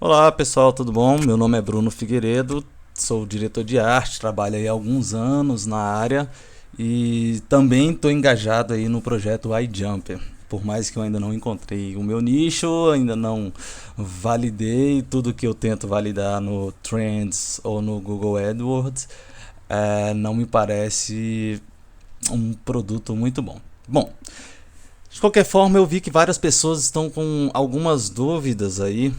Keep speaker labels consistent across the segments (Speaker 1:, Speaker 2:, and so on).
Speaker 1: Olá pessoal, tudo bom? Meu nome é Bruno Figueiredo, sou diretor de arte, trabalho aí há alguns anos na área e também estou engajado aí no projeto iJumper. Por mais que eu ainda não encontrei o meu nicho, ainda não validei tudo que eu tento validar no Trends ou no Google AdWords, não me parece um produto muito bom. Bom, de qualquer forma, eu vi que várias pessoas estão com algumas dúvidas aí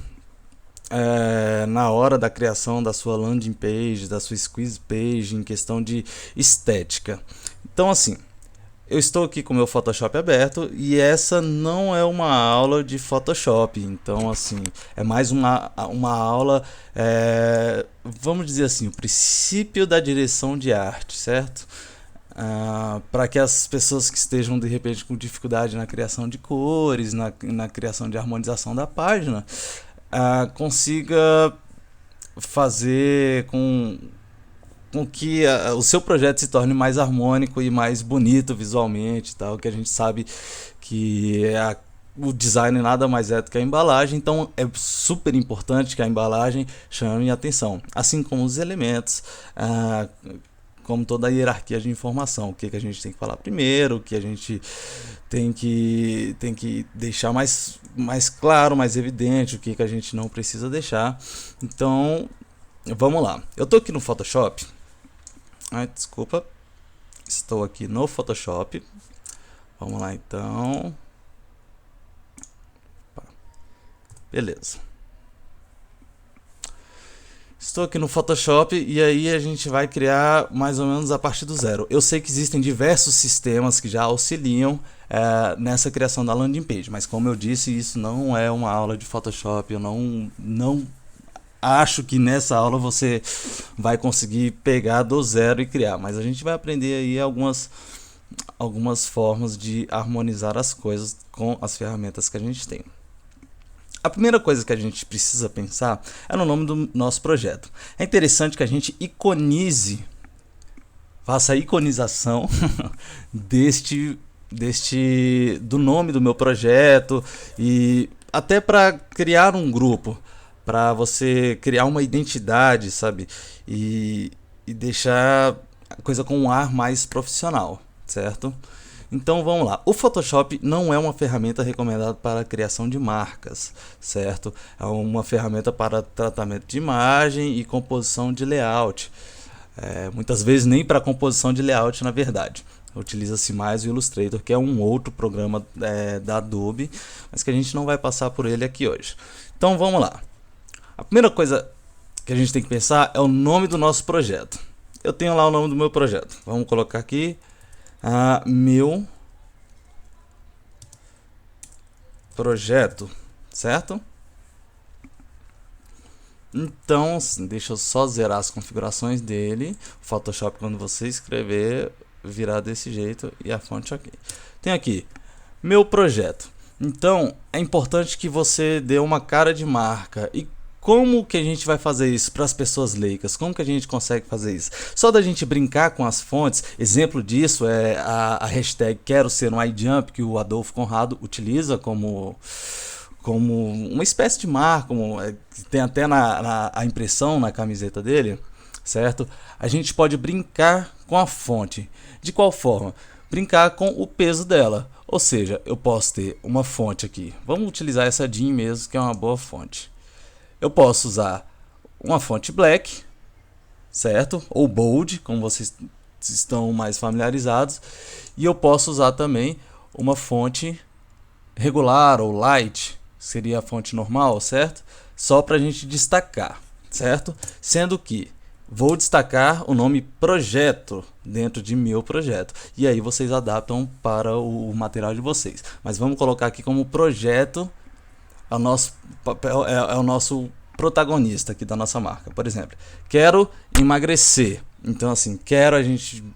Speaker 1: na hora da criação da sua landing page, da sua squeeze page, em questão de estética. Então, assim, eu estou aqui com o meu Photoshop aberto e essa não é uma aula de Photoshop. Então, assim, é mais uma aula, vamos dizer assim, o princípio da direção de arte, certo? Para que as pessoas que estejam de repente com dificuldade na criação de cores, na criação de harmonização da página, consiga fazer com que o seu projeto se torne mais harmônico e mais bonito visualmente, tal, que a gente sabe que o design nada mais é do que a embalagem, então é super importante que a embalagem chame atenção, assim como os elementos, como toda a hierarquia de informação, o que a gente tem que falar primeiro, o que a gente tem que deixar mais claro, mais evidente, o que a gente não precisa deixar. Então, vamos lá. Eu estou aqui no Photoshop. Desculpa. Estou aqui no Photoshop. Vamos lá então. Beleza. Estou aqui no Photoshop e aí a gente vai criar mais ou menos a partir do zero. Eu sei que existem diversos sistemas que já auxiliam nessa criação da landing page, mas como eu disse, isso não é uma aula de Photoshop. Eu não acho que nessa aula você vai conseguir pegar do zero e criar, mas a gente vai aprender aí algumas formas de harmonizar as coisas com as ferramentas que a gente tem. A primeira coisa que a gente precisa pensar é no nome do nosso projeto. É interessante que a gente faça a iconização do nome do meu projeto e até para criar um grupo, para você criar uma identidade, sabe? E deixar a coisa com um ar mais profissional, certo? Então vamos lá. O Photoshop não é uma ferramenta recomendada para a criação de marcas, certo? É uma ferramenta para tratamento de imagem e composição de layout. Muitas vezes nem para composição de layout, na verdade. Utiliza-se mais o Illustrator, que é um outro programa da Adobe, mas que a gente não vai passar por ele aqui hoje. Então vamos lá. A primeira coisa que a gente tem que pensar é o nome do nosso projeto. Eu tenho lá o nome do meu projeto. Vamos colocar aqui meu projeto, certo? Então, deixa eu só zerar as configurações dele. O Photoshop, quando você escrever, virá desse jeito e a fonte aqui. Tem aqui, meu projeto. Então, é importante que você dê uma cara de marca. E como que a gente vai fazer isso para as pessoas leigas? Como que a gente consegue fazer isso? Só da gente brincar com as fontes, exemplo disso é a hashtag quero ser um iJump, que o Adolfo Conrado utiliza como uma espécie de marca, tem até a impressão na camiseta dele, certo? A gente pode brincar com a fonte. De qual forma? Brincar com o peso dela. Ou seja, eu posso ter uma fonte aqui. Vamos utilizar essa DIN mesmo, que é uma boa fonte. Eu posso usar uma fonte black, certo? Ou bold, como vocês estão mais familiarizados. E eu posso usar também uma fonte regular ou light, seria a fonte normal, certo? Só para a gente destacar, certo? Sendo que vou destacar o nome projeto dentro de meu projeto. E aí vocês adaptam para o material de vocês. Mas vamos colocar aqui como projeto é o nosso papel, é o nosso protagonista aqui da nossa marca. Por exemplo, quero emagrecer. Então assim,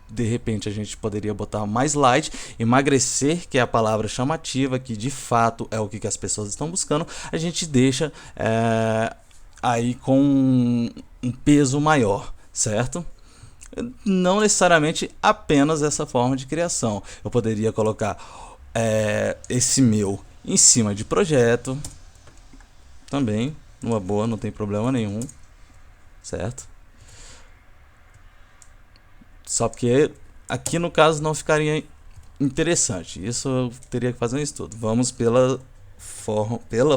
Speaker 1: de repente a gente poderia botar mais light, emagrecer, que é a palavra chamativa, que de fato é o que as pessoas estão buscando, a gente deixa aí com um peso maior, certo? Não necessariamente apenas essa forma de criação. Eu poderia colocar esse meu em cima de projeto também. numa boa, não tem problema nenhum, certo? Só porque aqui no caso não ficaria interessante. Isso eu teria que fazer um estudo. Vamos pela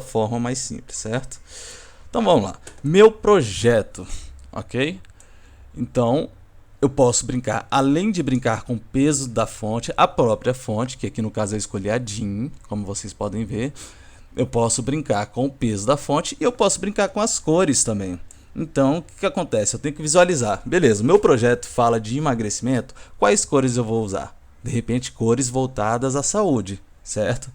Speaker 1: forma mais simples, certo? Então vamos lá. Meu projeto, ok? Então eu posso brincar, além de brincar com o peso da fonte, a própria fonte, que aqui no caso eu escolhi a DIN, como vocês podem ver. Eu posso brincar com o peso da fonte e eu posso brincar com as cores também. Então, o que acontece? Eu tenho que visualizar. Beleza, meu projeto fala de emagrecimento, quais cores eu vou usar? De repente, cores voltadas à saúde, certo?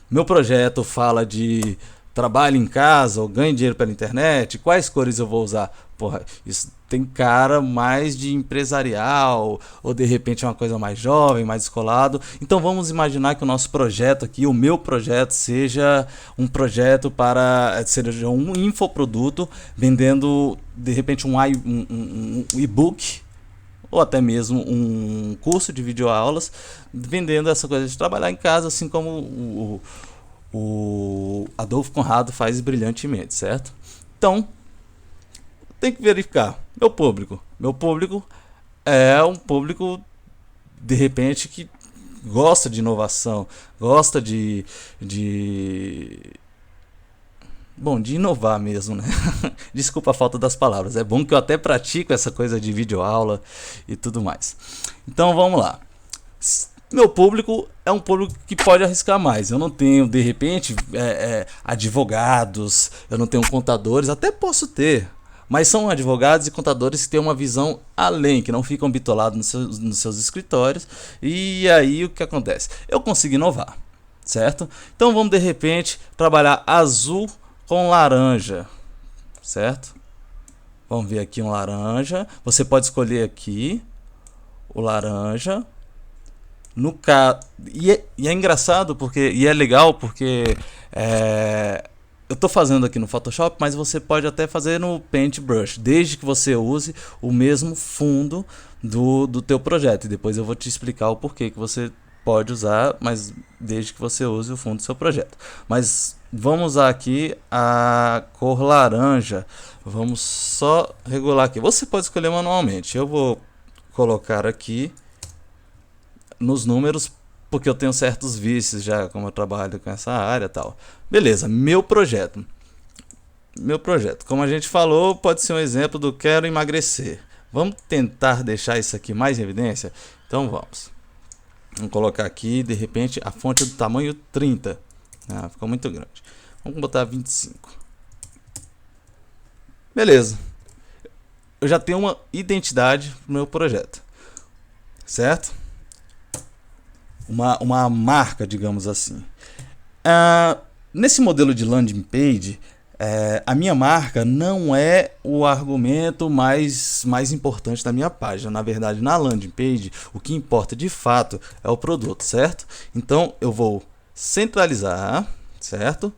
Speaker 1: Meu projeto fala de trabalho em casa ou ganho dinheiro pela internet, quais cores eu vou usar? Porra, isso tem cara mais de empresarial ou de repente uma coisa mais jovem, mais descolado. Então vamos imaginar que o nosso projeto aqui, o meu projeto, seja um projeto seja um infoproduto vendendo de repente um e-book ou até mesmo um curso de videoaulas, vendendo essa coisa de trabalhar em casa, assim como o Adolfo Conrado faz brilhantemente, certo? Então, tem que verificar. Meu público é um público, de repente, que gosta de inovação, gosta bom, de inovar mesmo, né? Desculpa a falta das palavras. É bom que eu até pratico essa coisa de videoaula e tudo mais. Então vamos lá. Meu público é um público que pode arriscar mais. Eu não tenho, de repente, advogados, eu não tenho contadores, até posso ter. Mas são advogados e contadores que têm uma visão além, que não ficam bitolados nos seus escritórios. E aí o que acontece? Eu consigo inovar, certo? Então vamos de repente trabalhar azul com laranja, certo? Vamos ver aqui um laranja. Você pode escolher aqui o laranja. No caso, e é engraçado e é legal porque eu estou fazendo aqui no Photoshop, mas você pode até fazer no Paintbrush, desde que você use o mesmo fundo do teu projeto. E depois eu vou te explicar o porquê que você pode usar, mas desde que você use o fundo do seu projeto. Mas vamos usar aqui a cor laranja. Vamos só regular aqui. Você pode escolher manualmente. Eu vou colocar aqui nos números, porque eu tenho certos vícios já, como eu trabalho com essa área e tal. Beleza, meu projeto. Como a gente falou, pode ser um exemplo do quero emagrecer. Vamos tentar deixar isso aqui mais em evidência? Então vamos colocar aqui, de repente, a fonte do tamanho 30. Ficou muito grande. Vamos botar 25. Beleza. Eu já tenho uma identidade no meu projeto, certo? Uma marca, digamos assim. Nesse modelo de landing page, a minha marca não é o argumento mais importante da minha página. Na verdade, na landing page, o que importa de fato é o produto, certo? Então, eu vou centralizar, certo?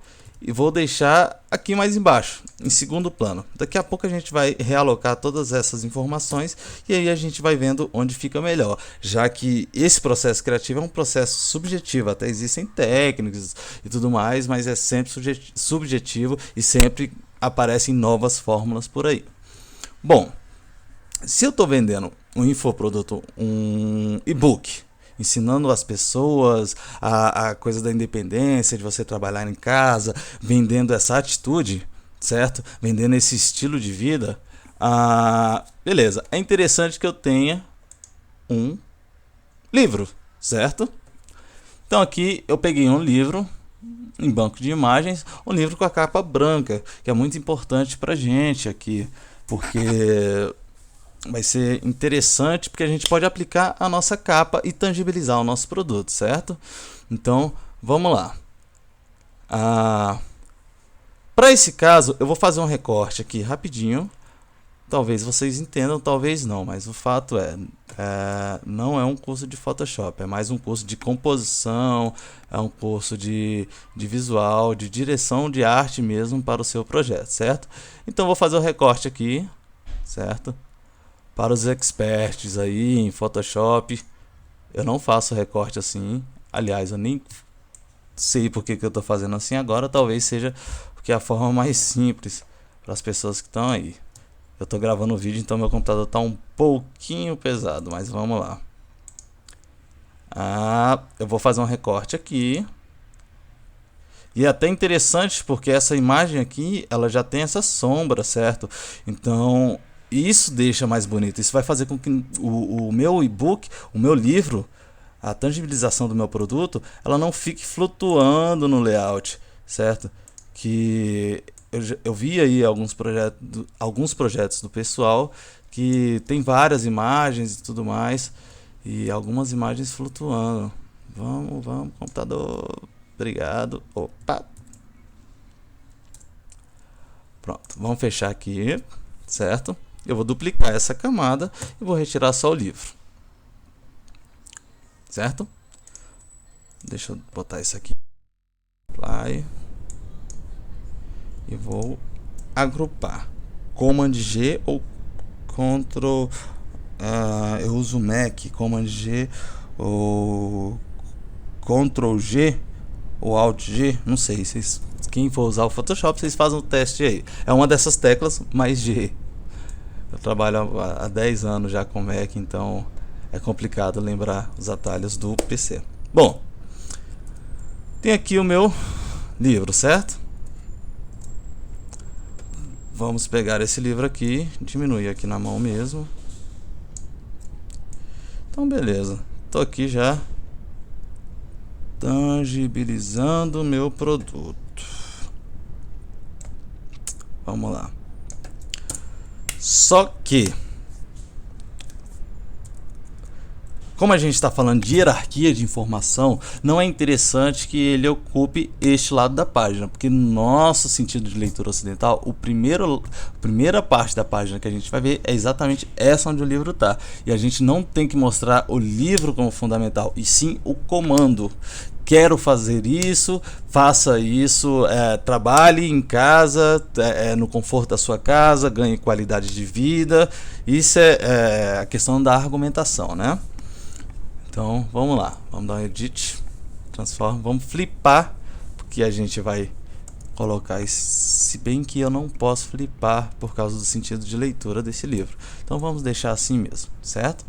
Speaker 1: E vou deixar aqui mais embaixo, em segundo plano. Daqui a pouco a gente vai realocar todas essas informações e aí a gente vai vendo onde fica melhor, já que esse processo criativo é um processo subjetivo, até existem técnicas e tudo mais, mas é sempre subjetivo e sempre aparecem novas fórmulas por aí. Bom, se eu estou vendendo um infoproduto, um e-book, ensinando as pessoas a coisa da independência, de você trabalhar em casa, vendendo essa atitude, certo? Vendendo esse estilo de vida, beleza. É interessante que eu tenha um livro, certo? Então aqui eu peguei um livro em banco de imagens, um livro com a capa branca, que é muito importante pra gente aqui, porque vai ser interessante porque a gente pode aplicar a nossa capa e tangibilizar o nosso produto, certo? Então, vamos lá. Para esse caso, eu vou fazer um recorte aqui rapidinho. Talvez vocês entendam, talvez não, mas o fato não é um curso de Photoshop, é mais um curso de composição, é um curso de visual, de direção de arte mesmo para o seu projeto, certo? Então, vou fazer o recorte aqui, certo? Para os experts aí em Photoshop, eu não faço recorte assim. Aliás, eu nem sei porque que eu estou fazendo assim agora. Talvez seja porque é a forma mais simples para as pessoas que estão aí. Eu estou gravando o vídeo, então meu computador está um pouquinho pesado, mas vamos lá. Eu vou fazer um recorte aqui. E é até interessante porque essa imagem aqui, ela já tem essa sombra, certo? Então, isso deixa mais bonito. Isso vai fazer com que o meu e-book, o meu livro, a tangibilização do meu produto, ela não fique flutuando no layout, certo? Que eu vi aí alguns projetos do pessoal que tem várias imagens e tudo mais, e algumas imagens flutuando. Vamos, computador. Obrigado. Opa. Pronto, vamos fechar aqui, certo? Eu vou duplicar essa camada e vou retirar só o livro. Certo? Deixa eu botar isso aqui. Apply. E vou agrupar. Command G ou Ctrl. Eu uso Mac. Command G ou Ctrl G ou Alt G. Não sei. Quem for usar o Photoshop, vocês fazem o teste aí. É uma dessas teclas mais G. Eu trabalho há 10 anos já com Mac, então é complicado lembrar os atalhos do PC. Bom, tem aqui o meu livro, certo? Vamos pegar esse livro aqui, diminuir aqui na mão mesmo. Então, beleza. Tô aqui já tangibilizando o meu produto. Vamos lá. Só que, como a gente está falando de hierarquia de informação, não é interessante que ele ocupe este lado da página, porque no nosso sentido de leitura ocidental, a primeira parte da página que a gente vai ver é exatamente essa onde o livro está. E a gente não tem que mostrar o livro como fundamental, e sim o comando. Quero fazer isso, faça isso, trabalhe em casa, no conforto da sua casa, ganhe qualidade de vida. Isso é a questão da argumentação, né? Então, vamos lá. Vamos dar um edit, transforma, vamos flipar, porque a gente vai colocar isso, se bem que eu não posso flipar por causa do sentido de leitura desse livro. Então, vamos deixar assim mesmo, certo?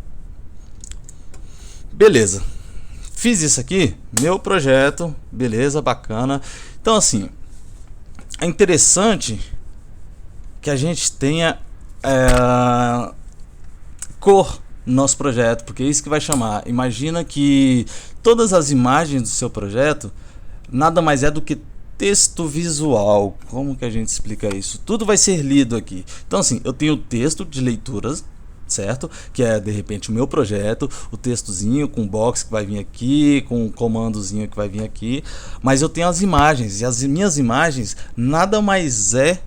Speaker 1: Beleza. Fiz isso aqui, meu projeto, beleza, bacana. Então, assim, é interessante que a gente tenha cor no nosso projeto, porque é isso que vai chamar. Imagina que todas as imagens do seu projeto nada mais é do que texto visual. Como que a gente explica isso? Tudo vai ser lido aqui. Então, assim, eu tenho o texto de leituras, certo? Que é de repente o meu projeto, o textozinho com box que vai vir aqui, com o comandozinho que vai vir aqui, mas eu tenho as imagens, e as minhas imagens nada mais é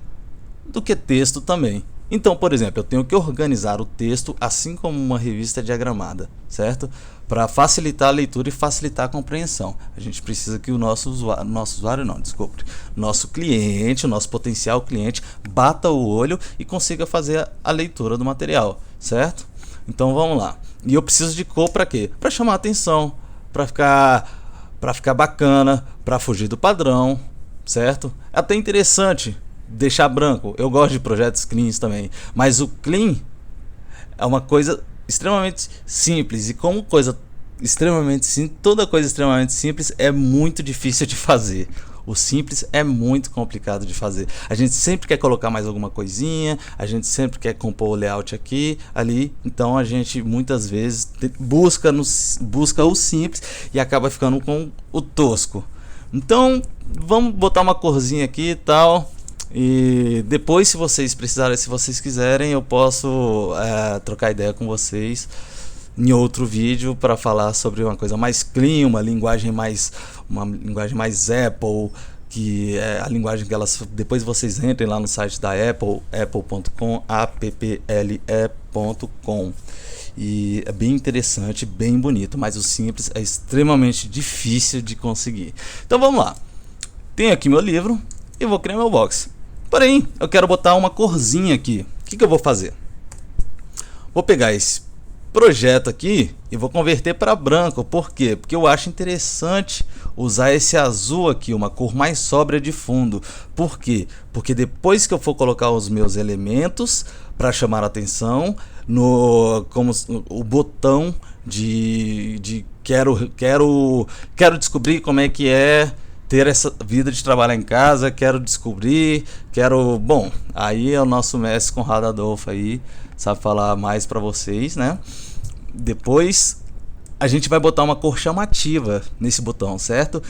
Speaker 1: do que texto também. Então, por exemplo, eu tenho que organizar o texto assim como uma revista diagramada, certo? Para facilitar a leitura e facilitar a compreensão. A gente precisa que o nosso cliente, o nosso potencial cliente, bata o olho e consiga fazer a leitura do material, certo? Então vamos lá. E eu preciso de cor para quê? Para chamar a atenção, para ficar bacana, para fugir do padrão, certo? É até interessante deixar branco. Eu gosto de projetos cleans também, mas o clean é uma coisa extremamente simples, e como coisa extremamente simples, toda coisa extremamente simples é muito difícil de fazer. O simples é muito complicado de fazer. A gente sempre quer colocar mais alguma coisinha, a gente sempre quer compor o layout aqui, ali. Então a gente muitas vezes busca o simples e acaba ficando com o tosco. Então vamos botar uma corzinha aqui e tal. E depois, se vocês precisarem, se vocês quiserem, eu posso trocar ideia com vocês em outro vídeo para falar sobre uma coisa mais clean, uma linguagem mais Apple, que é a linguagem que elas, depois vocês entrem lá no site da Apple, apple.com, apple.com, e é bem interessante, bem bonito, mas o simples é extremamente difícil de conseguir. Então vamos lá, tenho aqui meu livro e vou criar meu box. Porém, eu quero botar uma corzinha aqui. O que eu vou fazer? Vou pegar esse projeto aqui e vou converter para branco. Por quê? Porque eu acho interessante usar esse azul aqui, uma cor mais sóbria de fundo. Por quê? Porque depois que eu for colocar os meus elementos para chamar a atenção, como o botão de quero descobrir como é que é ter essa vida de trabalhar em casa, bom, aí é o nosso mestre Conrado Adolfo aí, sabe falar mais para vocês, né? Depois a gente vai botar uma cor chamativa nesse botão, certo?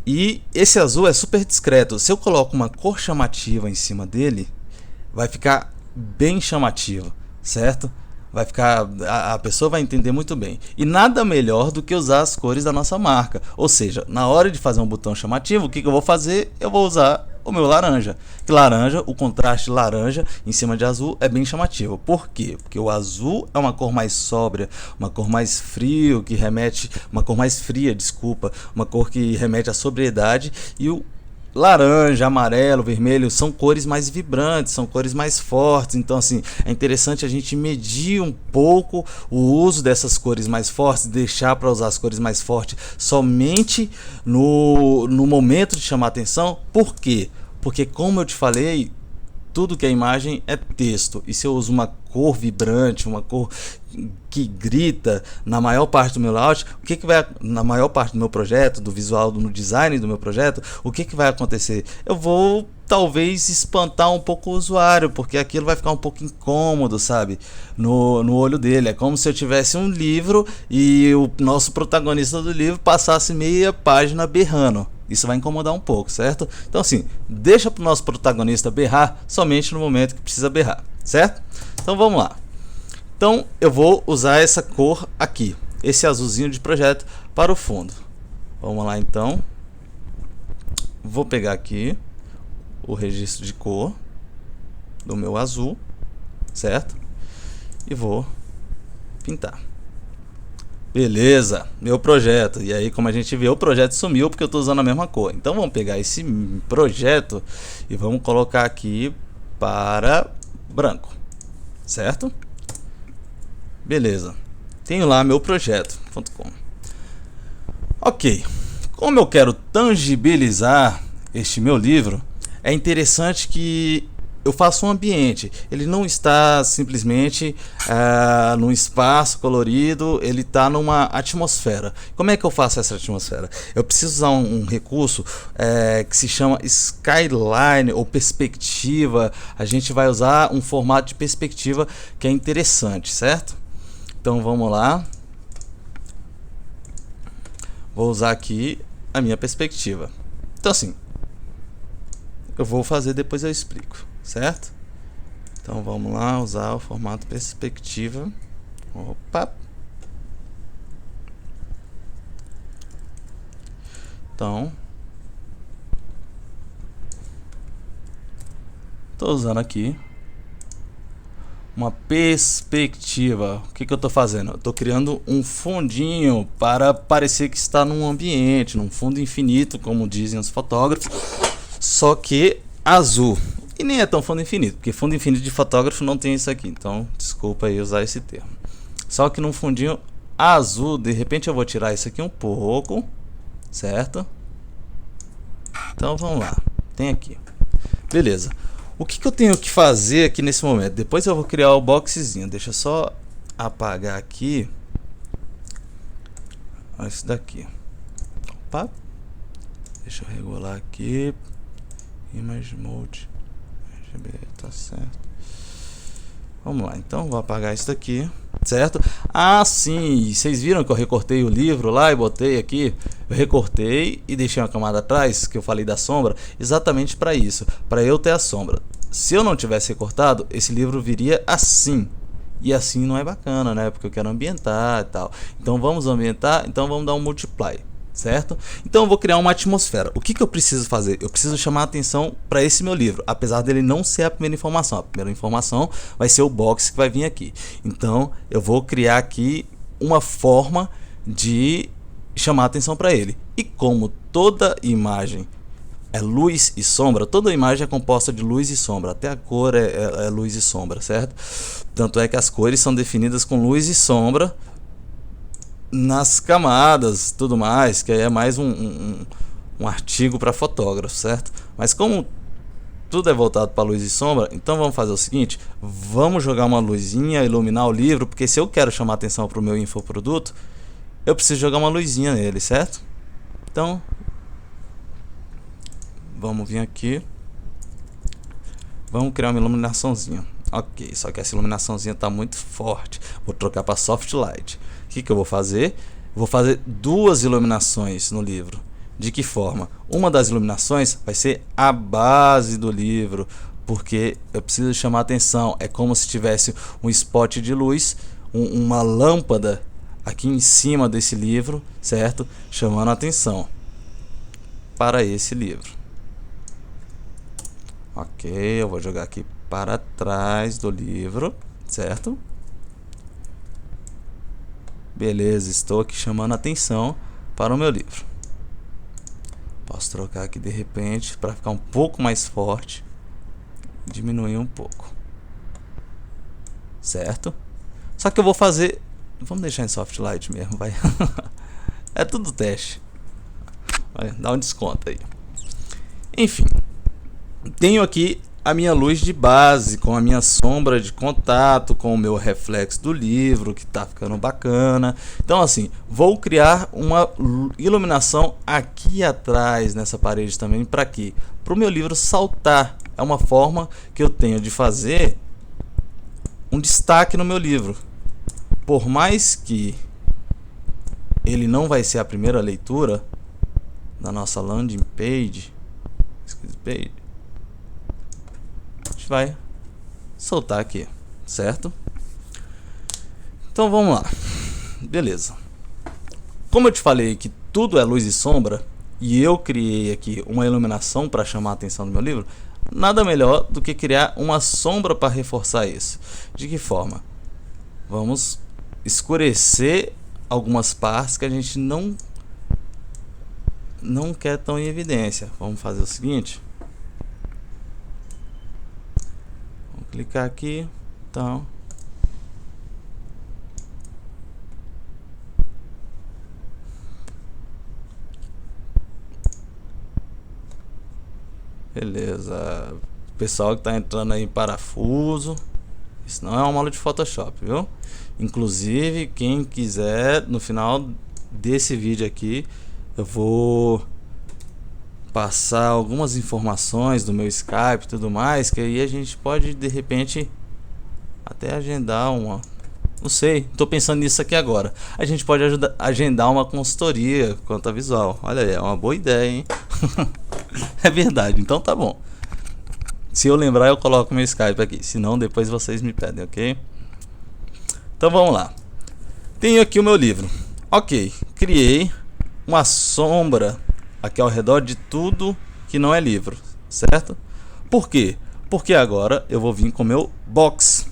Speaker 1: E esse azul é super discreto. Se eu coloco uma cor chamativa em cima dele, vai ficar bem chamativo, certo? Vai ficar, a pessoa vai entender muito bem. E nada melhor do que usar as cores da nossa marca. Ou seja, na hora de fazer um botão chamativo, o que eu vou fazer? Eu vou usar o meu laranja. Que laranja, o contraste laranja em cima de azul é bem chamativo. Por quê? Porque o azul é uma cor mais sóbria, uma cor mais frio, uma cor mais fria, desculpa, uma cor que remete à sobriedade, e o laranja, amarelo, vermelho são cores mais vibrantes, são cores mais fortes. Então assim, é interessante a gente medir um pouco o uso dessas cores mais fortes, deixar para usar as cores mais fortes somente no momento de chamar atenção. Por quê? Porque, como eu te falei, tudo que é imagem é texto, e se eu uso uma cor vibrante, uma cor que grita na maior parte do meu layout, na maior parte do meu projeto, do visual, no design do meu projeto, o que vai acontecer? Eu vou talvez espantar um pouco o usuário, porque aquilo vai ficar um pouco incômodo, sabe, no olho dele. É como se eu tivesse um livro e o nosso protagonista do livro passasse meia página berrando. Isso vai incomodar um pouco, certo? Então assim, deixa para o nosso protagonista berrar somente no momento que precisa berrar, certo? Então vamos lá. Então eu vou usar essa cor aqui, esse azulzinho de projeto, para o fundo. Vamos lá então. Vou pegar aqui o registro de cor do meu azul, certo? E vou pintar. Beleza, meu projeto. E aí, como a gente vê, o projeto sumiu porque eu estou usando a mesma cor. Então vamos pegar esse projeto e vamos colocar aqui para branco, certo? Beleza, tenho lá meu projeto.com. Ok, como eu quero tangibilizar este meu livro, é interessante que eu faço um ambiente. Ele não está simplesmente num espaço colorido, ele está numa atmosfera. Como é que eu faço essa atmosfera? Eu preciso usar um recurso que se chama Skyline ou perspectiva. A gente vai usar um formato de perspectiva que é interessante, certo? Então vamos lá. Vou usar aqui a minha perspectiva. Então assim, eu vou fazer, depois eu explico, certo? Então vamos lá, usar o formato perspectiva. Opa. Então, estou usando aqui uma perspectiva. O que eu estou fazendo? Eu estou criando um fundinho para parecer que está num ambiente, num fundo infinito, como dizem os fotógrafos, só que azul. E nem é tão fundo infinito, porque fundo infinito de fotógrafo não tem isso aqui. Então, desculpa aí usar esse termo. Só que num fundinho azul, de repente eu vou tirar isso aqui um pouco, certo? Então vamos lá. Tem aqui. Beleza. O que eu tenho que fazer aqui nesse momento? Depois eu vou criar o boxzinho. Deixa eu só apagar aqui. Olha isso daqui. Opa. Deixa eu regular aqui. Image Mode. RGB, tá certo. Vamos lá, então vou apagar isso daqui, certo? Ah, sim, vocês viram que eu recortei o livro lá e botei aqui? Eu recortei e deixei uma camada atrás, que eu falei da sombra, exatamente para isso, para eu ter a sombra. Se eu não tivesse recortado, esse livro viria assim. E assim não é bacana, né? Porque eu quero ambientar e tal. Então vamos ambientar, então vamos dar um multiply, certo? Então eu vou criar uma atmosfera. O que eu preciso fazer? Eu preciso chamar a atenção para esse meu livro, apesar dele não ser a primeira informação. A primeira informação vai ser o box que vai vir aqui. Então eu vou criar aqui uma forma de chamar a atenção para ele. E como toda imagem é luz e sombra. Toda imagem é composta de luz e sombra, até a cor é luz e sombra, certo? Tanto é que as cores são definidas com luz e sombra nas camadas, tudo mais, que aí é mais um artigo para fotógrafo, certo? Mas como tudo é voltado para luz e sombra, então vamos fazer o seguinte: vamos jogar uma luzinha, iluminar o livro, porque se eu quero chamar atenção para o meu infoproduto, eu preciso jogar uma luzinha nele, certo? Então vamos vir aqui, vamos criar uma iluminaçãozinha. Ok, só que essa iluminaçãozinha está muito forte, vou trocar para soft light. O que eu vou fazer? Vou fazer duas iluminações no livro. De que forma? Uma das iluminações vai ser a base do livro, porque eu preciso chamar atenção. É como se tivesse um spot de luz, uma lâmpada aqui em cima desse livro, certo? Chamando a atenção para esse livro. Ok, eu vou jogar aqui para trás do livro, certo? Beleza, estou aqui chamando a atenção para o meu livro. Posso trocar aqui de repente para ficar um pouco mais forte, diminuir um pouco, certo? Só que eu vou fazer, vamos deixar em soft light mesmo, vai. É tudo teste, vai, dá um desconto aí. Enfim, tenho aqui a minha luz de base, com a minha sombra de contato, com o meu reflexo do livro, que tá ficando bacana. Então assim, vou criar uma iluminação aqui atrás, nessa parede também, para quê? Para o meu livro saltar. É uma forma que eu tenho de fazer um destaque no meu livro. Por mais que ele não vai ser a primeira leitura da nossa landing page, a gente vai soltar aqui, certo? Então vamos lá, beleza. Como eu te falei que tudo é luz e sombra, e eu criei aqui uma iluminação para chamar a atenção do meu livro, nada melhor do que criar uma sombra para reforçar isso. De que forma? Vamos escurecer algumas partes que a gente não quer tão em evidência. Vamos fazer o seguinte: clicar aqui, então beleza, pessoal que tá entrando aí em parafuso, isso não é uma aula de Photoshop, viu? Inclusive, quem quiser, no final desse vídeo aqui eu vou passar algumas informações do meu Skype e tudo mais, que aí a gente pode de repente até agendar uma, não sei, tô pensando nisso aqui agora. A gente pode agendar uma consultoria quanto a visual. Olha aí, é uma boa ideia, hein? É verdade, então tá bom. Se eu lembrar eu coloco meu Skype aqui, senão depois vocês me pedem, ok? Então vamos lá. Tenho aqui o meu livro. Ok, criei uma sombra aqui ao redor de tudo que não é livro, certo? Por quê? Porque agora eu vou vir com meu box.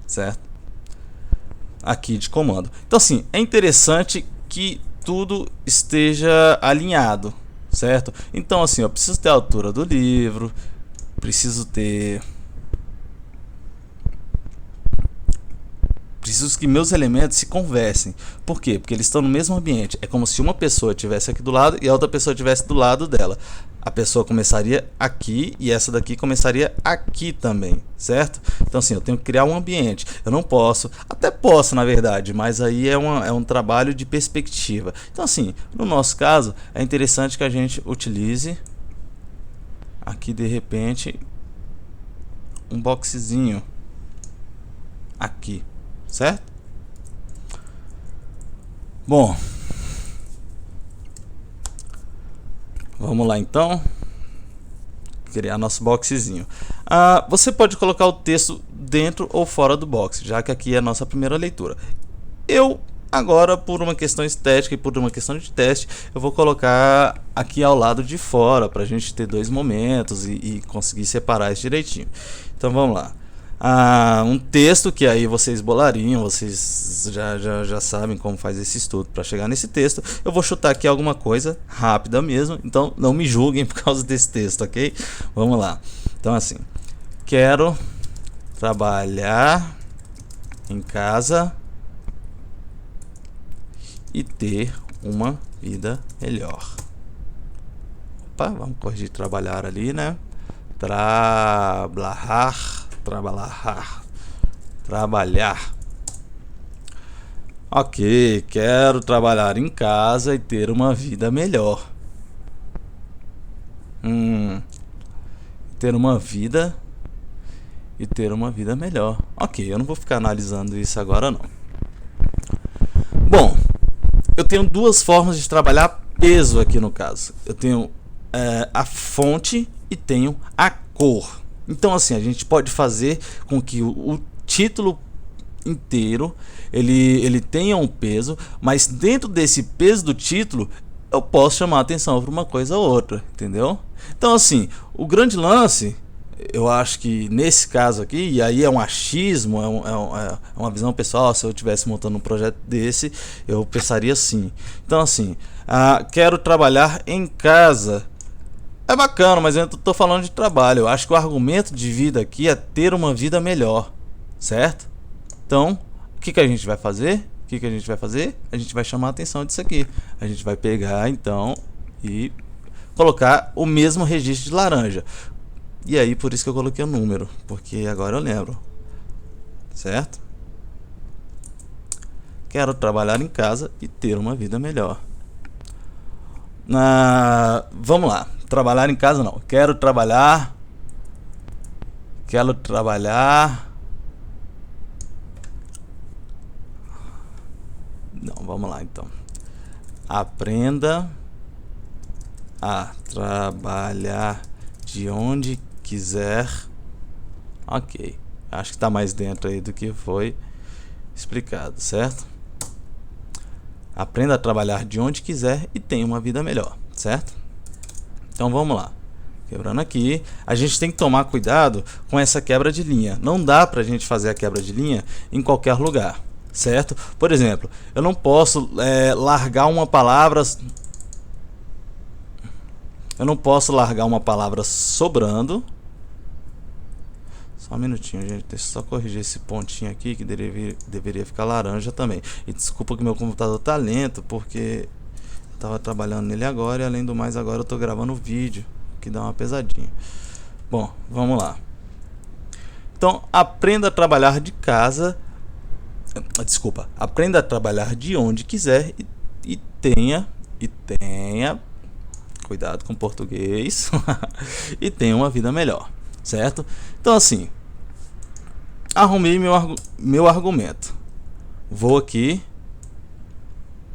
Speaker 1: Certo? Aqui de comando. Então assim, é interessante que tudo esteja alinhado, certo? Então assim, eu preciso ter a altura do livro, preciso que meus elementos se conversem. Por quê? Porque eles estão no mesmo ambiente. É como se uma pessoa estivesse aqui do lado e a outra pessoa estivesse do lado dela. A pessoa começaria aqui e essa daqui começaria aqui também, certo? Então assim, eu tenho que criar um ambiente. Eu não posso, até posso na verdade, mas aí é um trabalho de perspectiva. Então assim, no nosso caso, é interessante que a gente utilize aqui de repente um boxezinho aqui, certo? Bom, vamos lá então criar nosso boxezinho. Você pode colocar o texto dentro ou fora do box, já que aqui é a nossa primeira leitura. Eu agora, por uma questão estética e por uma questão de teste, eu vou colocar aqui ao lado de fora para a gente ter dois momentos e conseguir separar isso direitinho. Então vamos lá. um texto que aí vocês bolariam, vocês já sabem como faz esse estudo para chegar nesse texto. Eu vou chutar aqui alguma coisa rápida mesmo, então não me julguem por causa desse texto, ok? Vamos lá. Então assim, quero trabalhar em casa e ter uma vida melhor. Opa, vamos corrigir trabalhar ali, né? Trabalhar. Ok, quero trabalhar em casa e ter uma vida melhor. Ter uma vida e ter uma vida melhor. Ok, eu não vou ficar analisando isso agora não. Bom, eu tenho duas formas de trabalhar peso aqui no caso. Eu tenho a fonte e tenho a cor. Então assim, a gente pode fazer com que o título inteiro ele tenha um peso, mas dentro desse peso do título eu posso chamar a atenção para uma coisa ou outra, entendeu? Então assim, o grande lance, eu acho que nesse caso aqui, e aí é um achismo, é uma visão pessoal, se eu estivesse montando um projeto desse, eu pensaria assim. Então assim, quero trabalhar em casa. É bacana, mas eu estou falando de trabalho. Eu acho que o argumento de vida aqui é ter uma vida melhor, certo? Então, o que a gente vai fazer? A gente vai chamar a atenção disso aqui. A gente vai pegar, então, e colocar o mesmo registro de laranja. E aí, por isso que eu coloquei o número, porque agora eu lembro, certo? Quero trabalhar em casa e ter uma vida melhor. Vamos lá. Trabalhar em casa não. Quero trabalhar. Não, vamos lá então. Aprenda a trabalhar de onde quiser. Ok. Acho que está mais dentro aí do que foi explicado, certo? Aprenda a trabalhar de onde quiser e tenha uma vida melhor, certo? Então vamos lá. Quebrando aqui, a gente tem que tomar cuidado com essa quebra de linha. Não dá pra gente fazer a quebra de linha em qualquer lugar, certo? Por exemplo, eu não posso largar uma palavra. Eu não posso largar uma palavra sobrando. Só um minutinho, gente. Deixa eu só corrigir esse pontinho aqui que deveria ficar laranja também. E desculpa que meu computador tá lento, porque eu tava trabalhando nele agora e além do mais agora eu tô gravando o vídeo, que dá uma pesadinha. Bom, vamos lá. Então, aprenda a trabalhar de casa. Desculpa, aprenda a trabalhar de onde quiser e tenha cuidado com o português e tenha uma vida melhor, certo? Então assim, arrumei meu argumento. Vou aqui,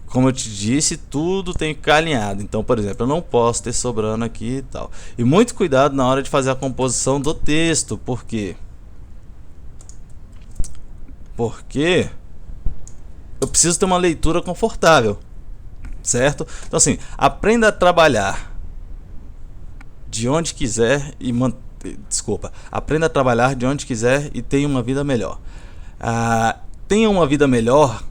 Speaker 1: como eu te disse, tudo tem que ficar alinhado. Então, por exemplo, eu não posso ter sobrando aqui e tal. E muito cuidado na hora de fazer a composição do texto, porque eu preciso ter uma leitura confortável, certo? Então assim, aprenda a trabalhar de onde quiser e aprenda a trabalhar de onde quiser e tenha uma vida melhor. Tenha uma vida melhor,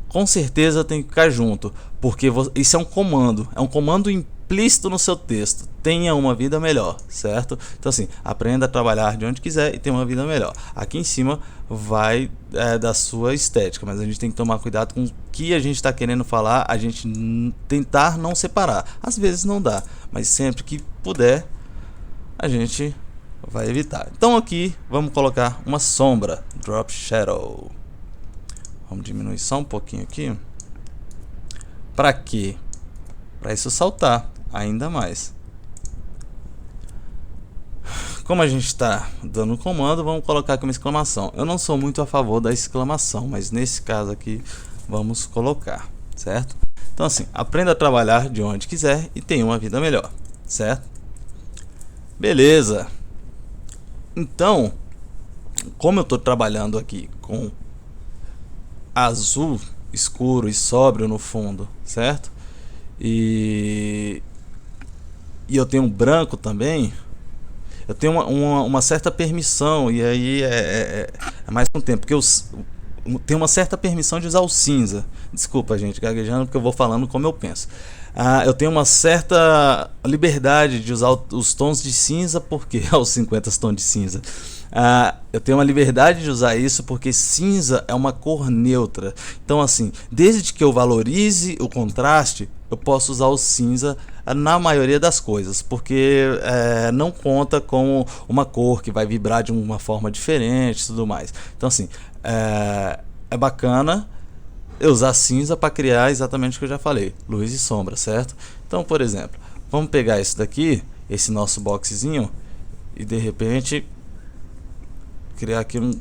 Speaker 1: com certeza tem que ficar junto, porque isso é um comando implícito no seu texto. Tenha uma vida melhor, certo? Então assim, aprenda a trabalhar de onde quiser e tenha uma vida melhor. Aqui em cima vai da sua estética, mas a gente tem que tomar cuidado com o que a gente está querendo falar, a gente tentar não separar. Às vezes não dá, mas sempre que puder, a gente vai evitar. Então aqui vamos colocar uma sombra, drop shadow. Vamos diminuir só um pouquinho aqui. Para quê? Para isso saltar ainda mais. Como a gente está dando comando, vamos colocar aqui uma exclamação. Eu não sou muito a favor da exclamação, mas nesse caso aqui vamos colocar, certo? Então assim, aprenda a trabalhar de onde quiser e tenha uma vida melhor, certo? Beleza. Então, como eu estou trabalhando aqui com azul escuro e sóbrio no fundo, certo? E eu tenho um branco também. eu tenho uma certa permissão, e aí é mais com o tempo, porque eu tenho uma certa permissão de usar o cinza. Desculpa, gente, gaguejando, porque eu vou falando como eu penso. Eu tenho uma certa liberdade de usar os tons de cinza, porque os 50 tons de cinza. Eu tenho uma liberdade de usar isso porque cinza é uma cor neutra. Então, assim, desde que eu valorize o contraste, eu posso usar o cinza na maioria das coisas, porque não conta como uma cor que vai vibrar de uma forma diferente e tudo mais. Então, assim, é bacana eu usar cinza para criar exatamente o que eu já falei, luz e sombra, certo? Então, por exemplo, vamos pegar isso daqui, esse nosso boxzinho, e de repente criar aqui um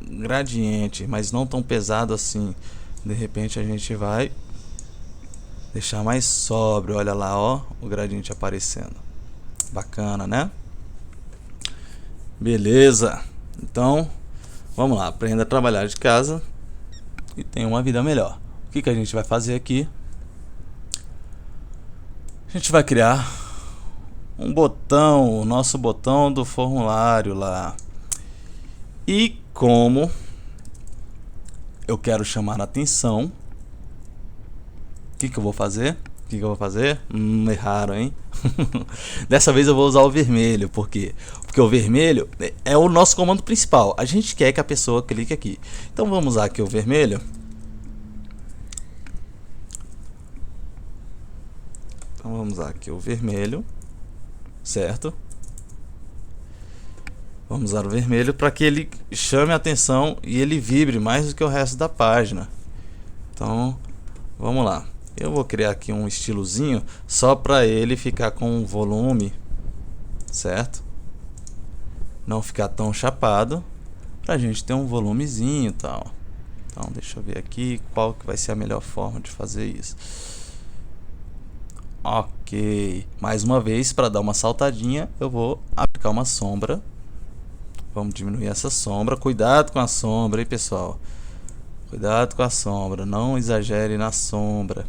Speaker 1: gradiente, mas não tão pesado assim. De repente a gente vai deixar mais sóbrio, olha lá, ó, o gradiente aparecendo. Bacana, né? Beleza. Então, vamos lá, aprenda a trabalhar de casa e tenha uma vida melhor. O que a gente vai fazer aqui? A gente vai criar um botão, o nosso botão do formulário lá. E como eu quero chamar a atenção, o que eu vou fazer? Erraram, hein? Dessa vez eu vou usar o vermelho. Por quê? Porque o vermelho é o nosso comando principal. A gente quer que a pessoa clique aqui. Então vamos usar aqui o vermelho. Então vamos usar aqui o vermelho, certo? Vamos usar o vermelho para que ele chame a atenção e ele vibre mais do que o resto da página. Então, vamos lá. Eu vou criar aqui um estilozinho só para ele ficar com um volume, certo? Não ficar tão chapado, para a gente ter um volumezinho e tal. Então, deixa eu ver aqui qual que vai ser a melhor forma de fazer isso. Ok. Mais uma vez, para dar uma saltadinha, eu vou aplicar uma sombra. Vamos diminuir essa sombra. Cuidado com a sombra, hein, pessoal? Cuidado com a sombra. Não exagere na sombra.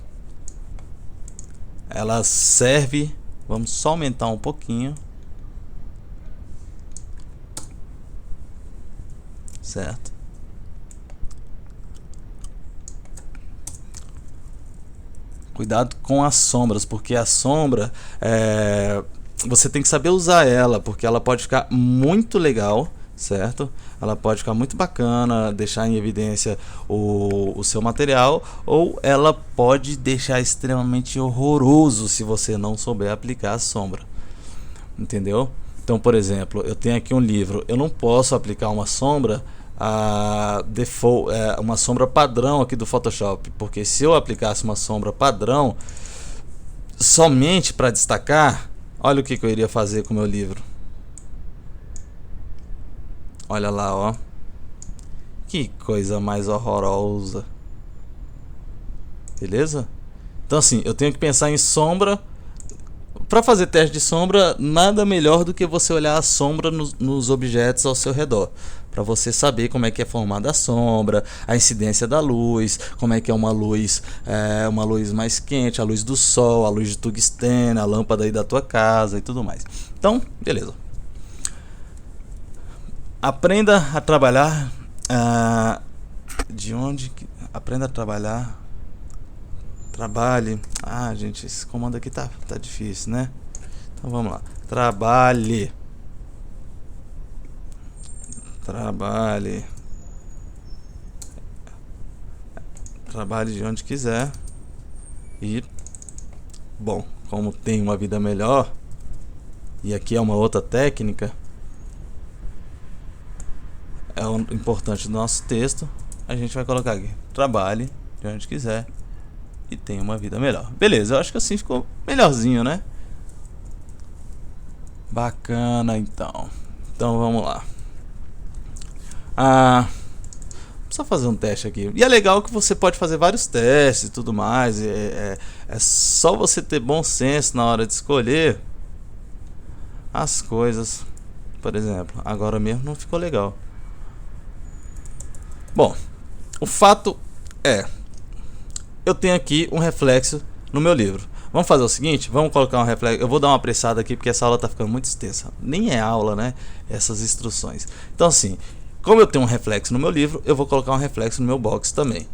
Speaker 1: Ela serve... Vamos só aumentar um pouquinho. Certo? Cuidado com as sombras, porque a sombra... você tem que saber usar ela, porque ela pode ficar muito legal, certo? Ela pode ficar muito bacana, deixar em evidência o seu material, ou ela pode deixar extremamente horroroso se você não souber aplicar a sombra, entendeu? Então, por exemplo, eu tenho aqui um livro, eu não posso aplicar uma sombra uma sombra padrão aqui do Photoshop, porque se eu aplicasse uma sombra padrão somente para destacar, olha o que eu iria fazer com o meu livro. Olha lá, ó. Que coisa mais horrorosa. Beleza? Então assim, eu tenho que pensar em sombra. Para fazer teste de sombra, nada melhor do que você olhar a sombra nos objetos ao seu redor, para você saber como é que é formada a sombra, a incidência da luz, como é que é uma luz mais quente, a luz do sol, a luz de tungstênio, a lâmpada aí da tua casa e tudo mais. Então, beleza. Aprenda a trabalhar aprenda a trabalhar. Trabalhe. Gente, esse comando aqui tá difícil, né? Então vamos lá. Trabalhe de onde quiser. E bom, como tem uma vida melhor, e aqui é uma outra técnica, é o importante do nosso texto, a gente vai colocar aqui: trabalhe de onde quiser e tenha uma vida melhor. Beleza, eu acho que assim ficou melhorzinho, né? Bacana, então vamos lá. Só fazer um teste aqui. E é legal que você pode fazer vários testes e tudo mais. É só você ter bom senso na hora de escolher as coisas. Por exemplo, agora mesmo não ficou legal. Bom, o fato é, eu tenho aqui um reflexo no meu livro, Vamos fazer o seguinte, vamos colocar um reflexo. Eu vou dar uma apressada aqui porque essa aula tá ficando muito extensa. Nem é aula, né? Essas instruções. Então assim, como eu tenho um reflexo no meu livro, eu vou colocar um reflexo no meu box também.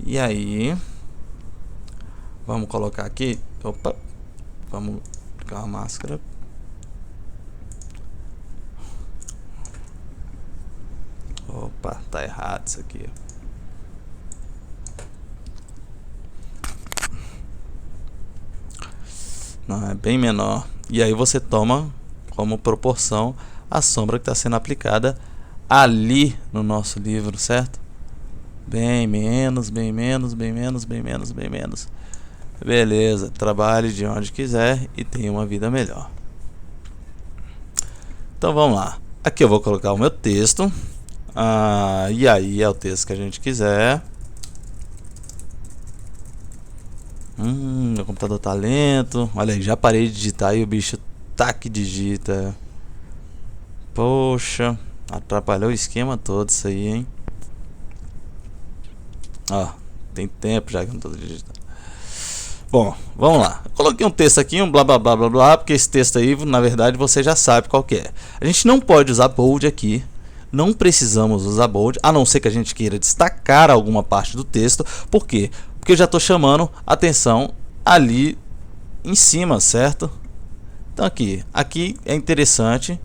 Speaker 1: E aí, vamos colocar aqui. Opa, vamos aplicar uma máscara. Opa, tá errado isso aqui. Não, é bem menor. E aí você toma como proporção a sombra que está sendo aplicada ali no nosso livro, certo? Bem menos, bem menos, bem menos, bem menos, bem menos. Beleza, trabalhe de onde quiser e tenha uma vida melhor. Então vamos lá. Aqui eu vou colocar o meu texto. E aí é o texto que a gente quiser. Meu computador tá lento. Olha aí, já parei de digitar e o bicho tá que digita. Poxa, atrapalhou o esquema todo isso aí, hein? Ó, tem tempo já que eu não tô digitando. Bom, vamos lá. Eu coloquei um texto aqui, um blá blá blá blá blá, porque esse texto aí, na verdade, você já sabe qual que é. A gente não pode usar bold aqui. Não precisamos usar bold, a não ser que a gente queira destacar alguma parte do texto. Por quê? Porque eu já estou chamando atenção ali em cima, certo? Então aqui é interessante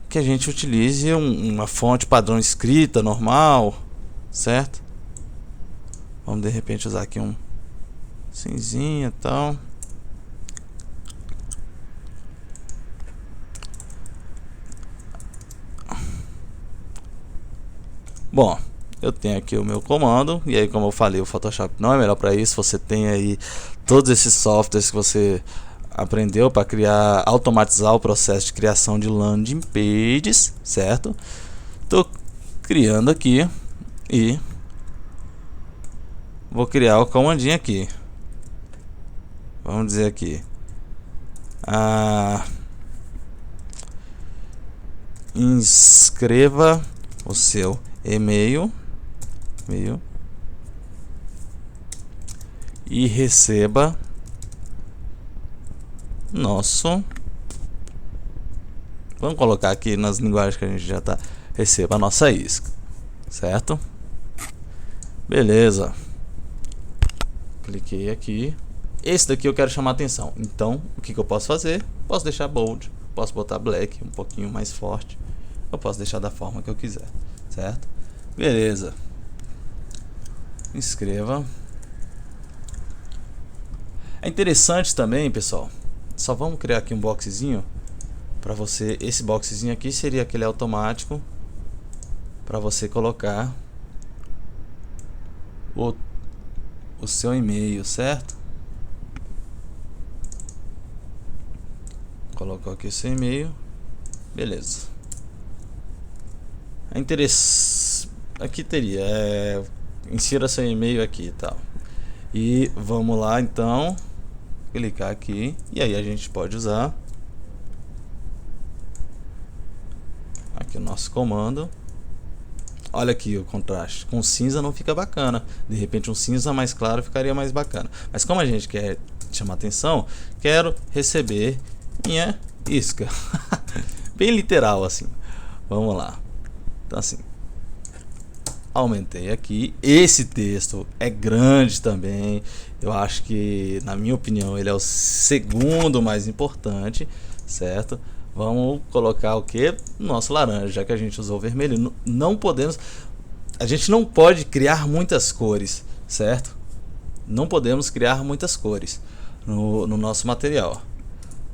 Speaker 1: que a gente utilize uma fonte padrão escrita normal, certo? Vamos de repente usar aqui um cinzinha e tal. Bom, eu tenho aqui o meu comando, e aí, como eu falei, o Photoshop não é melhor para isso. Você tem aí todos esses softwares que você aprendeu para criar, automatizar o processo de criação de landing pages, certo? Estou criando aqui e vou criar o comandinho aqui. Vamos dizer aqui, inscreva o seu e-mail e receba nosso, vamos colocar aqui nas linguagens que a gente já tá, receba a nossa isca, certo? Beleza, cliquei aqui. Esse daqui eu quero chamar atenção, então o que eu posso fazer? Posso deixar bold, posso botar black um pouquinho mais forte, eu posso deixar da forma que eu quiser, certo? Beleza, inscreva. É interessante também, pessoal, só vamos criar aqui um boxzinho para você. Esse boxzinho aqui seria aquele automático para você colocar o seu e-mail, certo? Colocou aqui o seu e-mail, beleza. É interessante, aqui teria insira seu e-mail aqui e tal. E vamos lá então, clicar aqui, e aí a gente pode usar aqui o nosso comando. Olha aqui o contraste, com cinza não fica bacana, de repente um cinza mais claro ficaria mais bacana, mas como a gente quer chamar atenção, quero receber minha isca. Bem literal assim. Vamos lá. Então assim, aumentei aqui. Esse texto é grande também. Eu acho que, na minha opinião, ele é o segundo mais importante, certo? Vamos colocar o que? Nosso laranja, já que a gente usou o vermelho. Não podemos, a gente não pode criar muitas cores, certo? Não podemos criar muitas cores no nosso material.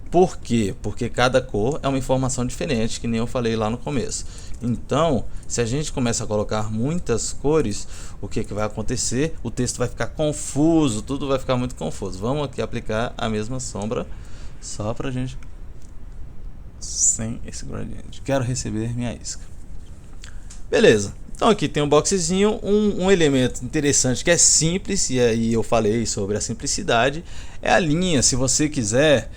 Speaker 1: Por quê? Porque cada cor é uma informação diferente, que nem eu falei lá no começo. Então, se a gente começa a colocar muitas cores, o que vai acontecer? O texto vai ficar confuso, tudo vai ficar muito confuso. Vamos aqui aplicar a mesma sombra, só pra gente, sem esse gradiente. Quero receber minha isca. Beleza. Então aqui tem um boxezinho, um elemento interessante que é simples, e aí eu falei sobre a simplicidade, é a linha. Se você quiser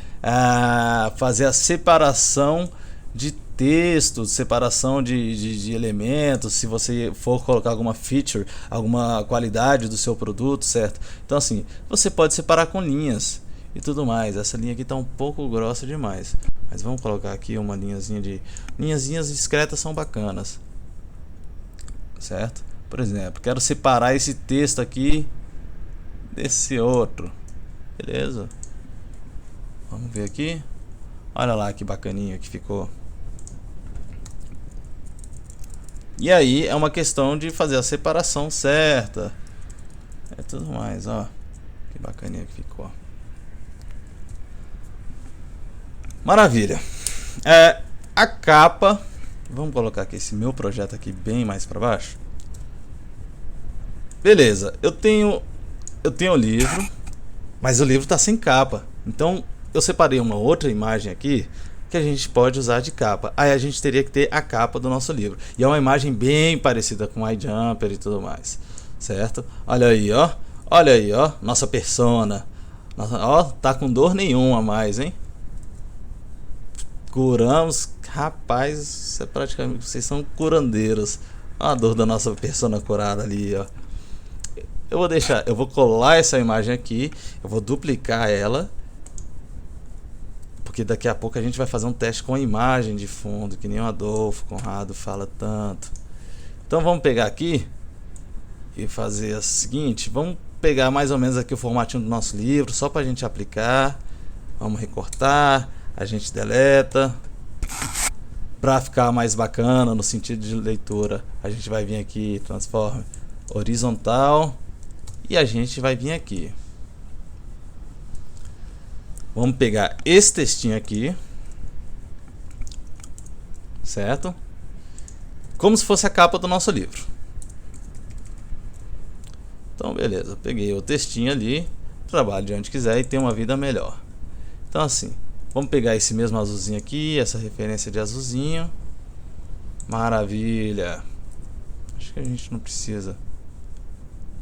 Speaker 1: fazer a separação de texto, separação de elementos, se você for colocar alguma feature, alguma qualidade do seu produto, certo? Então assim, você pode separar com linhas e tudo mais. Essa linha aqui está um pouco grossa demais, mas vamos colocar aqui uma linhazinha de... linhazinhas discretas são bacanas, certo? Por exemplo, quero separar esse texto aqui desse outro, beleza? Vamos ver aqui. Olha lá que bacaninha que ficou. E aí é uma questão de fazer a separação certa. É tudo mais, ó. Que bacaninha que ficou. Maravilha. A capa. Vamos colocar aqui esse meu projeto aqui bem mais para baixo. Beleza. Eu tenho o livro, mas o livro está sem capa. Então eu separei uma outra imagem aqui que a gente pode usar de capa. Aí a gente teria que ter a capa do nosso livro. E é uma imagem bem parecida com o iJumper e tudo mais, certo? Olha aí, ó. Olha aí, ó. Nossa persona. Nossa, ó, tá com dor nenhuma mais, hein? Curamos. Rapaz, isso é praticamente... vocês são curandeiros. Olha a dor da nossa persona curada ali, ó. Eu vou colar essa imagem aqui. Eu vou duplicar ela, porque daqui a pouco a gente vai fazer um teste com a imagem de fundo, que nem o Adolfo Conrado fala tanto. Então vamos pegar aqui e fazer o seguinte. Vamos pegar mais ou menos aqui o formatinho do nosso livro, só para a gente aplicar. Vamos recortar, a gente deleta. Para ficar mais bacana no sentido de leitura, a gente vai vir aqui, transforme horizontal, e a gente vai vir aqui. Vamos pegar esse textinho aqui, certo? Como se fosse a capa do nosso livro. Então beleza, peguei o textinho ali, trabalho de onde quiser e tenho uma vida melhor. Então assim, vamos pegar esse mesmo azulzinho aqui, essa referência de azulzinho. Maravilha. Acho que a gente não precisa.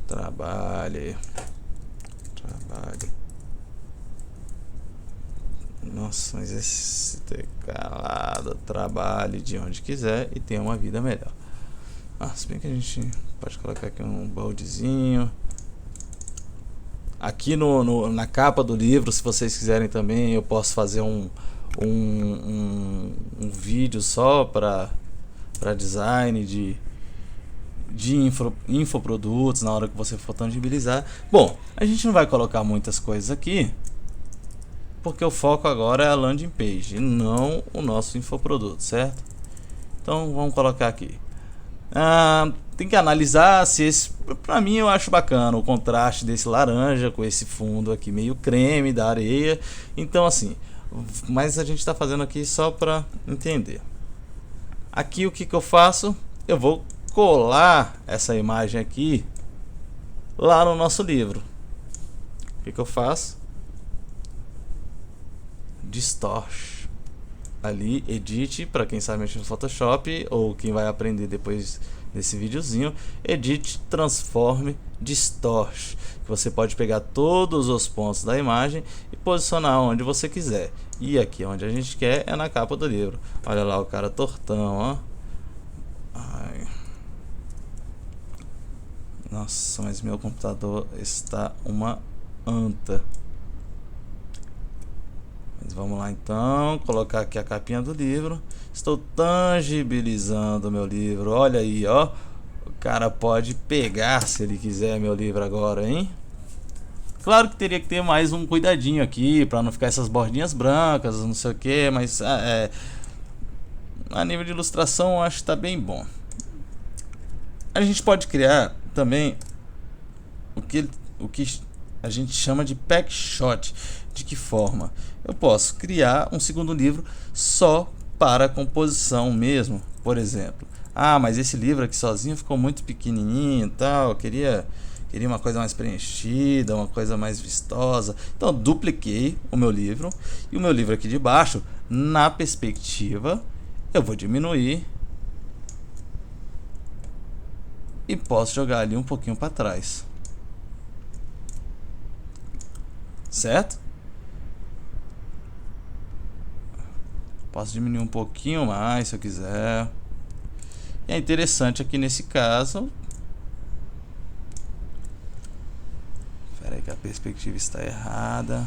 Speaker 1: Trabalhe. Nossa, mas esse teclado, trabalhe de onde quiser e tenha uma vida melhor. Se bem que a gente pode colocar aqui um boldzinho. Aqui na capa do livro, se vocês quiserem também, eu posso fazer um vídeo só para design de infoprodutos na hora que você for tangibilizar. Bom, a gente não vai colocar muitas coisas aqui, porque o foco agora é a landing page e não o nosso infoproduto, certo? Então vamos colocar aqui. Tem que analisar se esse... Pra mim eu acho bacana o contraste desse laranja com esse fundo aqui meio creme da areia. Então assim, mas a gente está fazendo aqui só para entender. Aqui o que eu faço? Eu vou colar essa imagem aqui lá no nosso livro. O que eu faço? Distorce ali, edit, para quem sabe mexer no Photoshop ou quem vai aprender depois desse videozinho, edit, transforme, distorce, que você pode pegar todos os pontos da imagem e posicionar onde você quiser. E aqui onde a gente quer é na capa do livro. Olha lá o cara tortão, ó. Ai. Nossa, mas meu computador está uma anta. Mas vamos lá então, colocar aqui a capinha do livro. Estou tangibilizando o meu livro. Olha aí, ó. O cara pode pegar se ele quiser meu livro agora, hein? Claro que teria que ter mais um cuidadinho aqui para não ficar essas bordinhas brancas, não sei o que, mas a nível de ilustração eu acho que está bem bom. A gente pode criar também o que a gente chama de pack shot. De que forma? Eu posso criar um segundo livro só para composição mesmo, por exemplo. Mas esse livro aqui sozinho ficou muito pequenininho e tal, eu queria uma coisa mais preenchida, uma coisa mais vistosa. Então eu dupliquei o meu livro, e o meu livro aqui de baixo, na perspectiva, eu vou diminuir e posso jogar ali um pouquinho para trás, certo? Posso diminuir um pouquinho mais se eu quiser. E é interessante aqui nesse caso. Espera aí que a perspectiva está errada.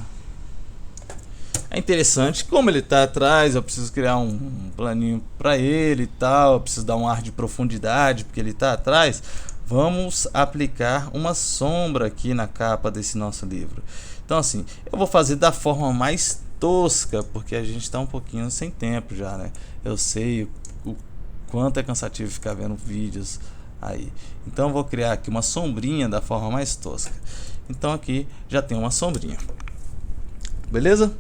Speaker 1: É interessante, como ele está atrás, eu preciso criar um planinho para ele e tal, eu preciso dar um ar de profundidade porque ele está atrás. Vamos aplicar uma sombra aqui na capa desse nosso livro. Então assim, eu vou fazer da forma mais tosca, porque a gente está um pouquinho sem tempo já, né? Eu sei o quanto é cansativo ficar vendo vídeos aí. Então eu vou criar aqui uma sombrinha da forma mais tosca. Então aqui já tem uma sombrinha. Beleza?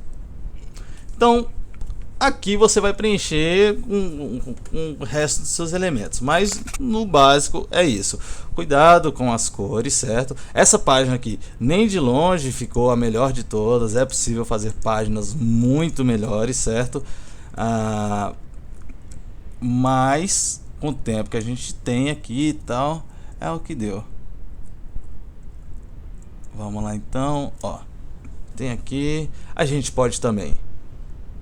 Speaker 1: Então, aqui você vai preencher o resto dos seus elementos, mas no básico é isso. Cuidado com as cores, certo? Essa página aqui nem de longe ficou a melhor de todas, é possível fazer páginas muito melhores, certo? Mas com o tempo que a gente tem aqui e tal, é o que deu. Vamos lá então, ó. Tem aqui, a gente pode também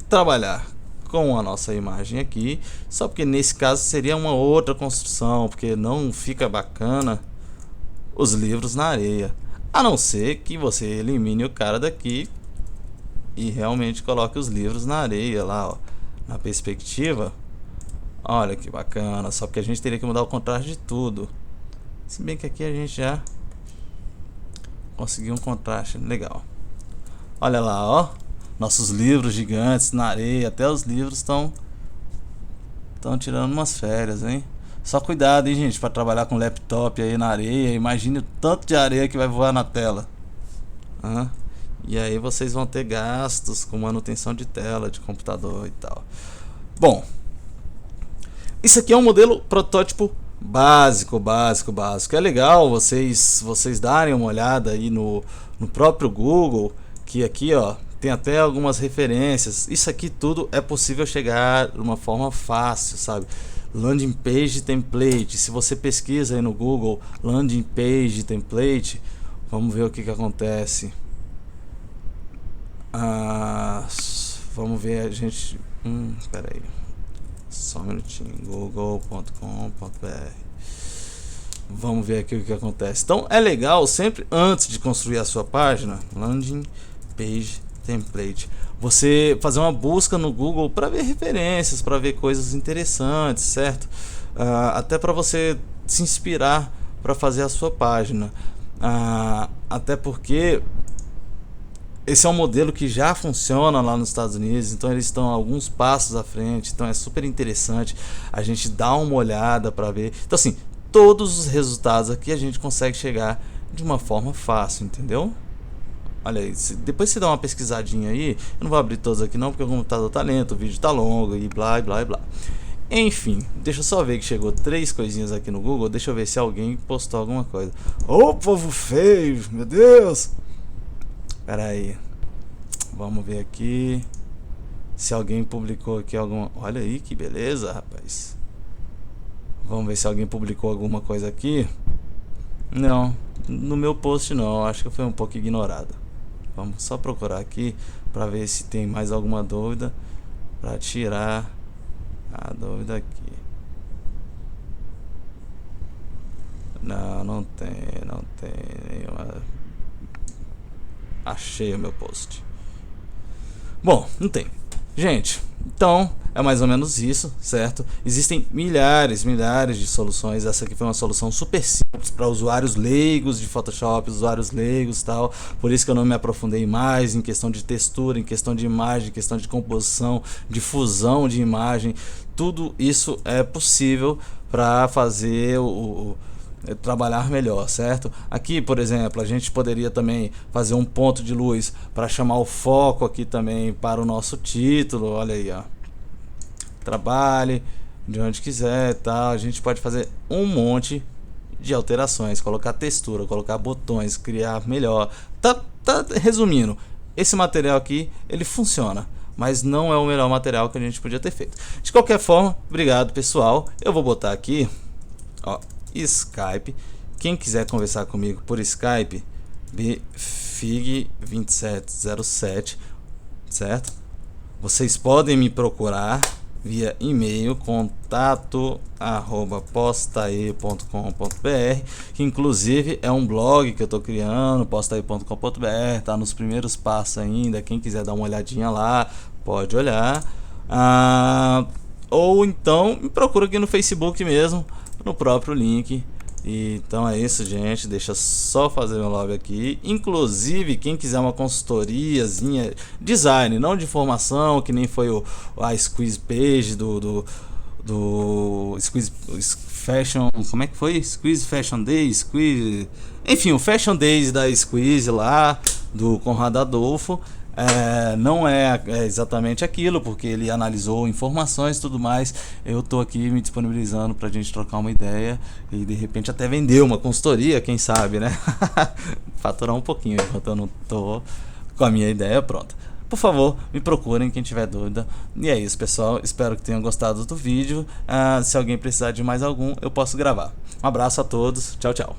Speaker 1: trabalhar com a nossa imagem aqui, só porque nesse caso seria uma outra construção, porque não fica bacana os livros na areia, a não ser que você elimine o cara daqui e realmente coloque os livros na areia lá, ó, na perspectiva. Olha que bacana, só que a gente teria que mudar o contraste de tudo, se bem que aqui a gente já conseguiu um contraste legal. Olha lá, ó, nossos livros gigantes na areia, até os livros estão tirando umas férias, hein? Só cuidado, hein, gente, para trabalhar com laptop aí na areia. Imagine o tanto de areia que vai voar na tela. E aí vocês vão ter gastos com manutenção de tela, de computador e tal. Bom, isso aqui é um modelo protótipo básico. É legal vocês darem uma olhada aí no próprio Google, que aqui, ó, tem até algumas referências. Isso aqui tudo é possível chegar de uma forma fácil, sabe? Landing page template. Se você pesquisa aí no Google landing page template, vamos ver o que acontece. Vamos ver, a gente. Espera aí. Só um minutinho. google.com.br. Vamos ver aqui o que acontece. Então é legal sempre antes de construir a sua página, landing page template, você fazer uma busca no Google para ver referências, para ver coisas interessantes, certo? Até para você se inspirar para fazer a sua página. Até porque esse é um modelo que já funciona lá nos Estados Unidos, então eles estão alguns passos à frente, então é super interessante a gente dar uma olhada para ver. Então assim, todos os resultados aqui a gente consegue chegar de uma forma fácil, entendeu? Olha aí, depois você dá uma pesquisadinha aí. Eu não vou abrir todos aqui não, porque o computador tá lento, o vídeo tá longo e blá blá blá. Enfim, deixa eu só ver que chegou 3 coisinhas aqui no Google. Deixa eu ver se alguém postou alguma coisa. Ô povo feio, meu Deus. Pera aí, vamos ver aqui se alguém publicou aqui alguma. Olha aí que beleza, rapaz. Vamos ver se alguém publicou alguma coisa aqui. Não, no meu post não, acho que foi um pouco ignorado. Vamos só procurar aqui para ver se tem mais alguma dúvida, para tirar a dúvida aqui. Não tem nenhuma. Achei o meu post. Bom, não tem. Gente, então é mais ou menos isso, certo? Existem milhares de soluções. Essa aqui foi uma solução super simples para usuários leigos de Photoshop, usuários leigos e tal. Por isso que eu não me aprofundei mais em questão de textura, em questão de imagem, em questão de composição, de fusão de imagem. Tudo isso é possível para fazer trabalhar melhor, certo? Aqui, por exemplo, a gente poderia também fazer um ponto de luz para chamar o foco aqui também para o nosso título. Olha aí, ó. Trabalhe de onde quiser, tá? A gente pode fazer um monte de alterações, colocar textura, colocar botões, criar melhor. Tá resumindo, esse material aqui, ele funciona, mas não é o melhor material que a gente podia ter feito. De qualquer forma, obrigado, pessoal. Eu vou botar aqui, ó, Skype. Quem quiser conversar comigo por Skype, bfig2707, certo? Vocês podem me procurar via e-mail contato@postae.com.br, que inclusive é um blog que eu estou criando, postae.com.br, tá nos primeiros passos ainda. Quem quiser dar uma olhadinha lá, pode olhar. Ou então me procura aqui no Facebook mesmo, no próprio link. Então é isso, gente. Deixa só fazer meu lobby aqui. Inclusive, quem quiser uma consultoriazinha, design, não de formação, que nem foi a squeeze page do Squeeze Fashion. Como é que foi? Squeeze Fashion Day, Squeeze. Enfim, o Fashion Days da Squeeze lá, do Conrado Adolfo. Não é exatamente aquilo, porque ele analisou informações e tudo mais. Eu tô aqui me disponibilizando pra gente trocar uma ideia e de repente até vender uma consultoria, quem sabe, né? Faturar um pouquinho enquanto eu não tô com a minha ideia pronta. Por favor, me procurem quem tiver dúvida. E é isso, pessoal. Espero que tenham gostado do vídeo. Se alguém precisar de mais algum, eu posso gravar. Um abraço a todos. Tchau, tchau.